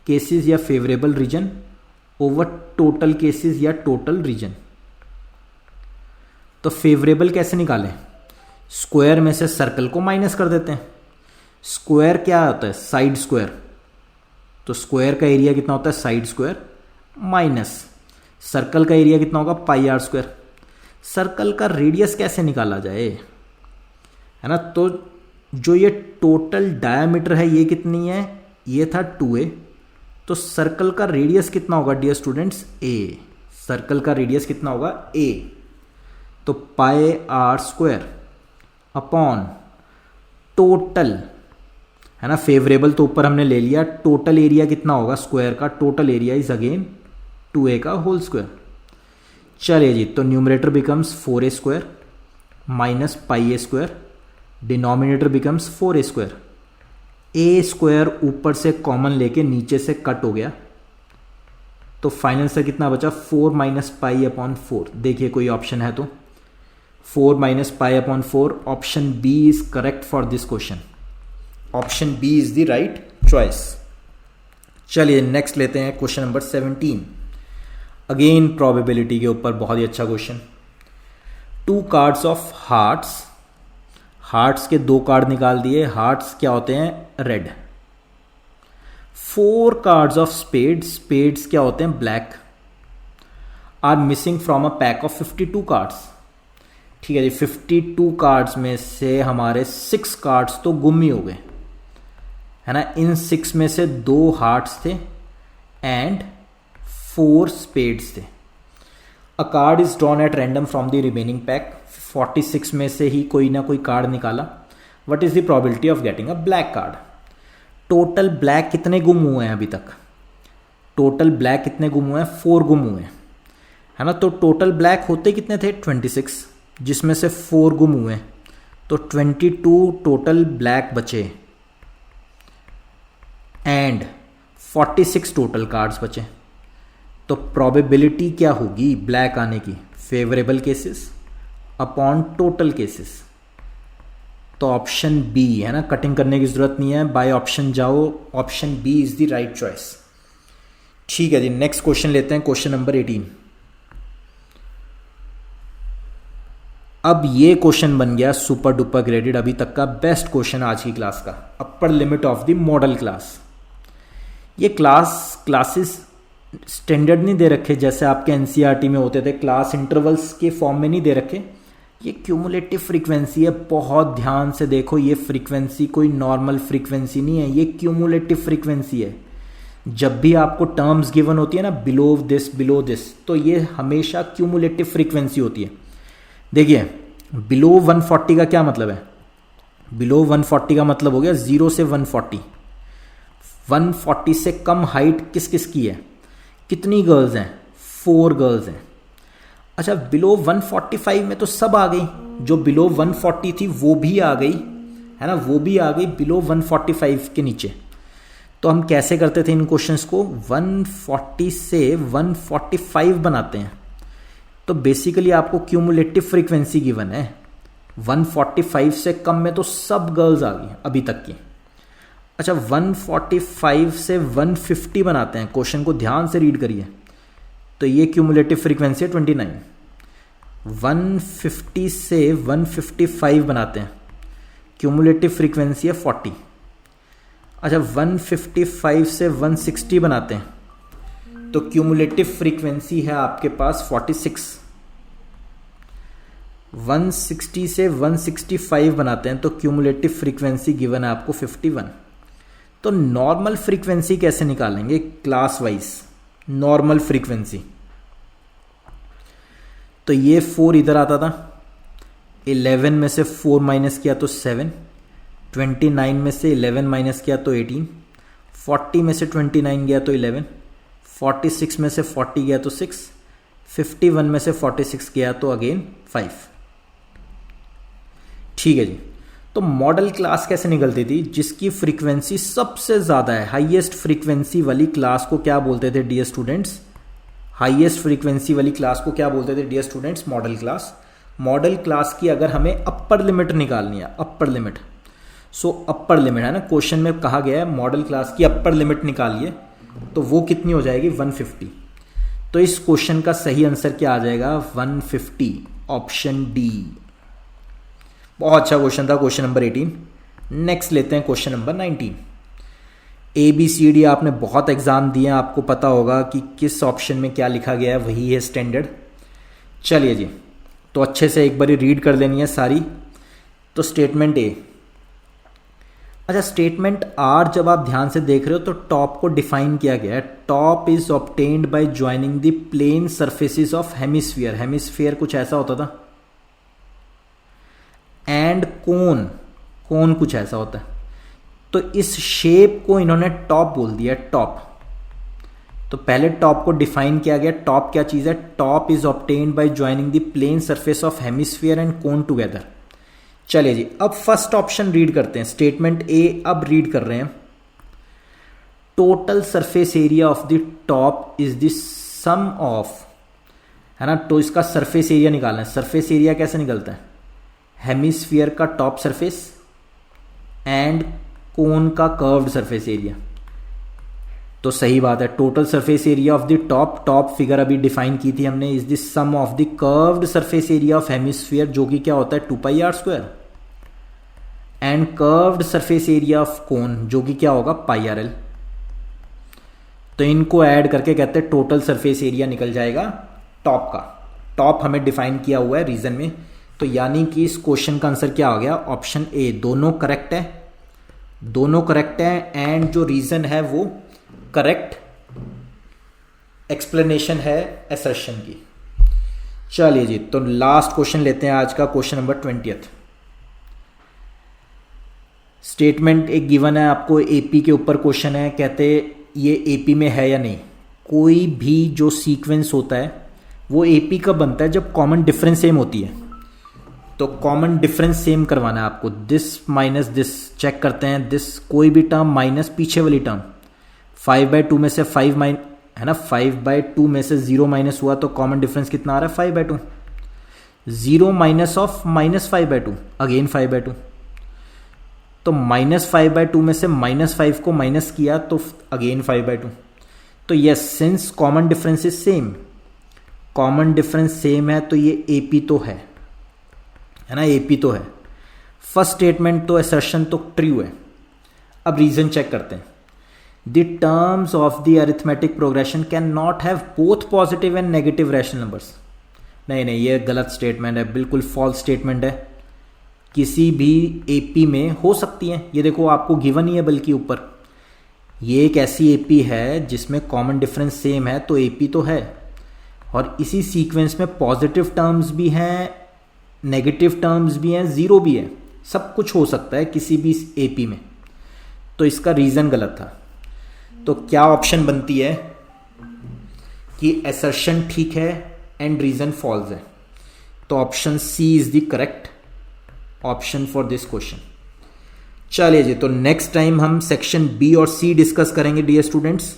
केसेस या favourable region over total cases या टोटल रीजन। तो फेवरेबल कैसे निकालें, स्क्वायर में से सर्कल को माइनस कर देते हैं। स्क्वायर क्या होता है, साइड स्क्वायर, तो स्क्वायर का एरिया कितना होता है साइड स्क्वायर, माइनस सर्कल का एरिया कितना होगा पाई आर स्क्वायर। सर्कल का रेडियस कैसे निकाला जाए, है ना, तो जो ये टोटल डायामीटर है ये कितनी है, ये था 2a, तो सर्कल का रेडियस कितना होगा डियर स्टूडेंट्स a, सर्कल का रेडियस कितना होगा a, तो पाई आर स्क्वायर अपॉन टोटल, है ना, फेवरेबल तो ऊपर हमने ले लिया, टोटल एरिया कितना होगा स्क्वायर का, total area is again 2a का होल स्क्वायर। चलिए जी, तो numerator becomes 4a square minus pi a square, denominator becomes 4a square, a square ऊपर से कॉमन लेके नीचे से कट हो गया, तो फाइनल से कितना बचा 4 माइनस पाई अपॉन 4। देखिए कोई ऑप्शन है तो 4 minus pi upon 4, option B is correct for this question, option B is the right choice. चलिए नेक्स्ट लेते हैं क्वेश्चन नंबर 17, अगेन प्रोबेबिलिटी के ऊपर बहुत ही अच्छा question. 2 cards of hearts, hearts के 2 कार्ड निकाल दिए, हार्ट्स क्या होते हैं red. 4 cards of spades, spades क्या होते हैं black, are missing from a pack of 52 cards. ठीक है जी, 52 कार्ड्स में से हमारे 6 कार्ड्स तो गुम ही हो गए, है ना, इन 6 में से 2 हार्ट्स थे एंड 4 स्पेड्स थे। अ card is drawn at random from the remaining pack, 46 में से ही कोई ना कोई कार्ड निकाला। What is the probability of getting a black card. Total black कितने गुम हुए हैं अभी तक, टोटल ब्लैक कितने गुम हुए हैं, 4 गुम हुए हैं, है ना, तो टोटल ब्लैक होते कितने थे 26, जिसमें से 4 गुम हुए हैं, तो 22 टोटल ब्लैक बचे एंड 46 टोटल कार्ड्स बचे। तो प्रोबेबिलिटी क्या होगी ब्लैक आने की, favourable cases upon total cases, तो ऑप्शन बी, है ना, कटिंग करने की जरूरत नहीं है, बाय ऑप्शन जाओ, option B is the right choice. ठीक है जी, नेक्स्ट क्वेश्चन लेते हैं, क्वेश्चन नंबर 18। अब ये क्वेश्चन बन गया सुपर डुपर ग्रेडेड, अभी तक का बेस्ट क्वेश्चन आज की क्लास का, upper limit of the model class. ये क्लासेस स्टैंडर्ड नहीं दे रखे जैसे आपके एनसीईआरटी में होते थे, क्लास इंटरवल्स के फॉर्म में नहीं दे रखे, ये क्यूमुलेटिव फ्रीक्वेंसी है, बहुत ध्यान से देखो, ये फ्रीक्वेंसी कोई नॉर्मल फ्रीक्वेंसी नहीं है, ये क्यूमुलेटिव फ्रीक्वेंसी है। जब भी आपको टर्म्स गिवन होती है ना, बिलो दिस, तो ये हमेशा क्यूमुलेटिव फ्रीक्वेंसी होती है। देखिए बिलो 140 का क्या मतलब है, बिलो 140 का मतलब हो गया 0 से 140, 140 से कम हाइट किस किस की है, कितनी गर्ल्स हैं, 4 गर्ल्स हैं। अच्छा बिलो 145 में तो सब आ गई, जो बिलो 140 थी वो भी आ गई, है ना, वो भी आ गई बिलो 145 के नीचे। तो हम कैसे करते थे इन क्वेश्चंस को, 140 से 145 बनाते हैं। तो बेसिकली आपको क्यूमुलेटिव फ्रीक्वेंसी गिवन है, 145 से कम में तो सब गर्ल्स आ गई अभी तक की। अच्छा 145 से 150 बनाते हैं, क्वेश्चन को ध्यान से रीड करिए, तो ये क्यूमुलेटिव फ्रीक्वेंसी है 29। 150 से 155 बनाते हैं, क्यूमुलेटिव फ्रीक्वेंसी है 40। अच्छा 155 से 160 बनाते हैं, तो क्यूमुलेटिव फ्रीक्वेंसी है आपके पास 46। 160 से 165 बनाते हैं, तो क्यूमुलेटिव फ्रीक्वेंसी गिवन है आपको 51। तो नॉर्मल फ्रीक्वेंसी कैसे निकालेंगे क्लास वाइज, नॉर्मल फ्रीक्वेंसी, तो ये 4 इधर आता था, 11 में से 4 माइनस किया तो 7, 29 में से 11 माइनस किया तो 18, 40 में से 29 गया तो 11, 46 में से 40 गया तो 6, 51 में से 46 गया तो अगेन 5। ठीक है जी, तो मॉडल क्लास कैसे निकलती थी? जिसकी फ्रीक्वेंसी सबसे ज़्यादा है, हाईएस्ट फ्रीक्वेंसी वाली क्लास को क्या बोलते थे डियर स्टूडेंट्स? हाईएस्ट फ्रीक्वेंसी वाली क्लास को क्या बोलते थे dear students? Modal class. Modal class की अगर हमें अपर लिमिट निकालनी है, अपर लिमिट, सो अपर लिमिट है ना, क्वेश्चन में कहा गया है मॉडल क्लास की अपर लिमिट निकालिए, तो वो कितनी हो जाएगी? 150। तो इस क्वेश्चन का सही आंसर क्या आ जाएगा? 150, ऑप्शन डी। बहुत अच्छा क्वेश्चन था, क्वेश्चन नंबर 18। नेक्स्ट लेते हैं क्वेश्चन नंबर 19। ABCD आपने बहुत एग्जाम दिए हैं, आपको पता होगा कि किस ऑप्शन में क्या लिखा गया है, वही है स्टैंडर्ड। चलिए जी, तो अच्छे से एक बार रीड कर लेनी है सारी। तो स्टेटमेंट ए, अच्छा स्टेटमेंट आर जब आप ध्यान से देख रहे हो तो टॉप को डिफाइन किया गया है। Top is obtained by joining the plane surfaces of hemisphere. Hemisphere कुछ ऐसा होता था। एंड कोन, कोन कुछ ऐसा होता है। तो इस शेप को इन्होंने टॉप बोल दिया, टॉप। तो पहले टॉप को डिफाइन किया गया। टॉप क्या चीज है? Top is obtained by joining the plane surface of hemisphere and cone together. चलिए जी, अब फर्स्ट ऑप्शन रीड करते हैं। स्टेटमेंट ए अब रीड कर रहे हैं। Total surface area of the top is the sum of, है ना, तो इसका सरफेस एरिया निकालना है। सरफेस एरिया कैसे निकलता है? हेमिस्फीयर का टॉप सरफेस एंड कोन का कर्व्ड सरफेस एरिया। तो सही बात है, total surface area of the top, top figure अभी डिफाइन की थी हमने, is the sum of the curved surface area of hemisphere, जो कि क्या होता है 2πr², and curved surface area of cone, जो कि क्या होगा πrl। तो इनको ऐड करके कहते हैं टोटल सरफेस एरिया निकल जाएगा टॉप का। टॉप हमें डिफाइन किया हुआ है रीजन में। तो यानी कि इस क्वेश्चन का आंसर क्या हो गया? ऑप्शन ए। दोनों करेक्ट है, दोनों करेक्ट है, एंड जो रीजन है वो करेक्ट एक्सप्लेनेशन है असर्शन की। चलिए जी, तो लास्ट क्वेश्चन लेते हैं आज का, क्वेश्चन नंबर 20। स्टेटमेंट एक गिवन है आपको, एपी के ऊपर क्वेश्चन है। कहते ये एपी में है या नहीं। कोई भी जो सीक्वेंस होता है वो एपी कब बनता है? जब कॉमन डिफरेंस सेम होती है। तो कॉमन डिफरेंस सेम करवाना है आपको। दिस माइनस दिस चेक करते हैं। दिस कोई भी टर्म माइनस पीछे वाली टर्म, 5/2 में से 5 माइन, है ना, 5/2 में से 0 माइनस हुआ तो कॉमन डिफरेंस कितना आ रहा है? 5/2। 0 माइनस ऑफ -5/2, अगेन 5/2। तो -5/2 में से -5 को माइनस किया तो अगेन 5/2। तो yes, since common difference is same, common difference same है तो ये एपी तो है ना, एपी तो है। फर्स्ट स्टेटमेंट तो असर्शन तो ट्रू है। अब रीजन चेक करते हैं। The terms of the arithmetic progression can not have both positive and negative rational numbers. नहीं नहीं, ये गलत स्टेटमेंट है, बिल्कुल फॉल्स स्टेटमेंट है। किसी भी एपी में हो सकती है, ये देखो आपको गिवन ही है, बल्कि ऊपर ये एक ऐसी एपी है जिसमें कॉमन डिफरेंस सेम है, तो एपी तो है। और इसी सीक्वेंस में पॉजिटिव टर्म्स भी हैं, नेगेटिव टर्म्स भी हैं, जीरो भी है, सब कुछ हो सकता है किसी भी एपी में। तो इसका रीजन गलत था। तो क्या ऑप्शन बनती है कि असर्शन ठीक है एंड रीजन फॉल्स है। तो option C is the correct option for this question. चलिए जी, तो नेक्स्ट टाइम हम सेक्शन बी और सी डिस्कस करेंगे dear students.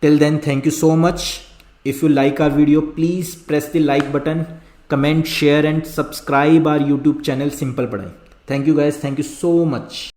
Till then thank you so much. If you like our video please press the like button, comment, share and subscribe our YouTube channel simple Padhai. Thank you guys, thank you so much.